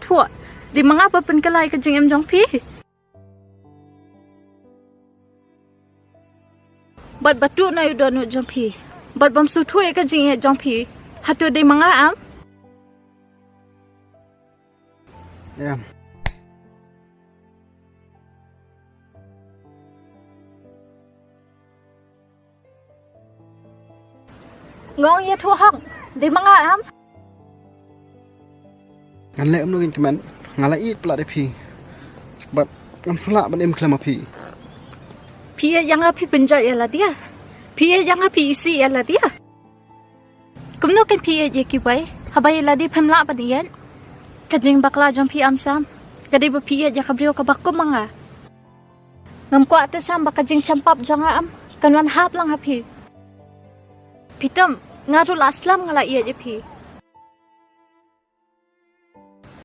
thua. Di mengapa penkelai ke jeng em jong pi? Bat batu na yudo nu jong pi. Bat bam su thui ke jeng em jong pi. Hatu di manga am? Em. Ngong ye thua hang. Di manga am? Ngan lek em nugin kemen ngalai it pula de pi. Bat ngam sulak ban em klama pi. Pi yang api penjat ya lah dia. Pi yang api isi ya lah dia. Kumno kan pi ye ki bai. Habai lah di pemla pa diyan. Kajing bakla jong pi am sam. Gadi ba pi ya kabrio ka bakum manga. Ngam ko ate sam ba kajing champap jong am. Kanwan hap lang hapi. Pitam ngaru laslam ngala iya je pi.